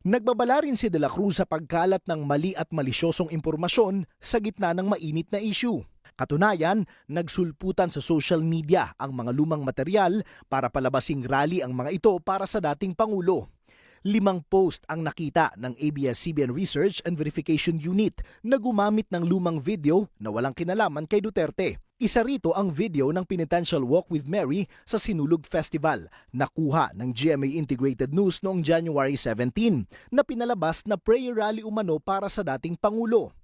Nagbabala rin si De La Cruz sa pagkalat ng mali at malisyosong impormasyon sa gitna ng mainit na issue. Katunayan, nagsulputan sa social media ang mga lumang material para palabasing rally ang mga ito para sa dating Pangulo. 5 post ang nakita ng ABS-CBN Research and Verification Unit na gumamit ng lumang video na walang kinalaman kay Duterte. Isa rito ang video ng Penitential Walk with Mary sa Sinulog Festival, nakuha ng GMA Integrated News noong January 17, na pinalabas na prayer rally umano para sa dating Pangulo.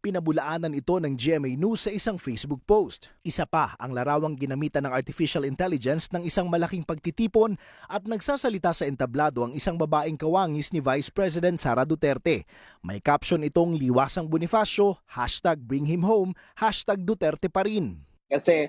Pinabulaanan ito ng GMA News sa isang Facebook post. Isa pa ang larawang ginamitan ng artificial intelligence ng isang malaking pagtitipon at nagsasalita sa entablado ang isang babaeng kawangis ni Vice President Sara Duterte. May caption itong Liwasang Bonifacio, #BringHimHome, #Duterte pa rin. Kasi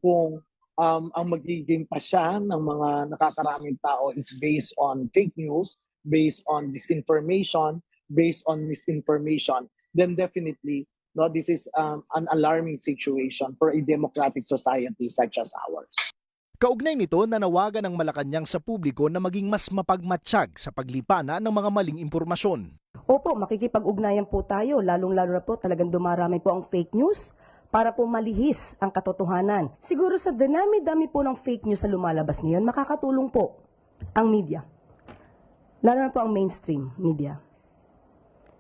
kung ang magiging pasya ng mga nakakaraming tao is based on fake news, based on disinformation, based on misinformation, then definitely this is an alarming situation for a democratic society such as ours. Kaugnay nito, nanawagan ng Malacanang sa publiko na maging mas mapagmatsyag sa paglipana ng mga maling impormasyon. Opo, makikipag-ugnayan po tayo, lalong-lalo na po talagang dumarami po ang fake news para po malihis ang katotohanan. Siguro sa dinami-dami po ng fake news na lumalabas ngayon, makakatulong po ang media. Lalo na po ang mainstream media.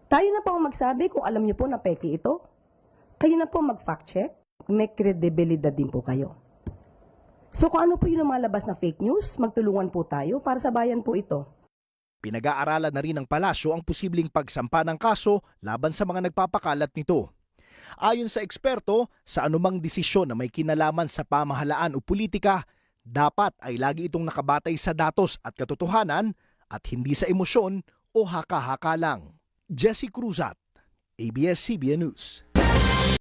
Tayo na po ang magsabi kung alam niyo po na peke ito. Kayo na po mag-fact check. May kredibilidad din po kayo. So kung ano po yung lumalabas na fake news, magtulungan po tayo para sa bayan po ito. Pinag-aaralan na rin ng palasyo ang posibleng pagsampa ng kaso laban sa mga nagpapakalat nito. Ayon sa eksperto, sa anumang desisyon na may kinalaman sa pamahalaan o politika, dapat ay lagi itong nakabatay sa datos at katotohanan at hindi sa emosyon o haka-haka lang. Jesse Cruzat, ABS-CBN News.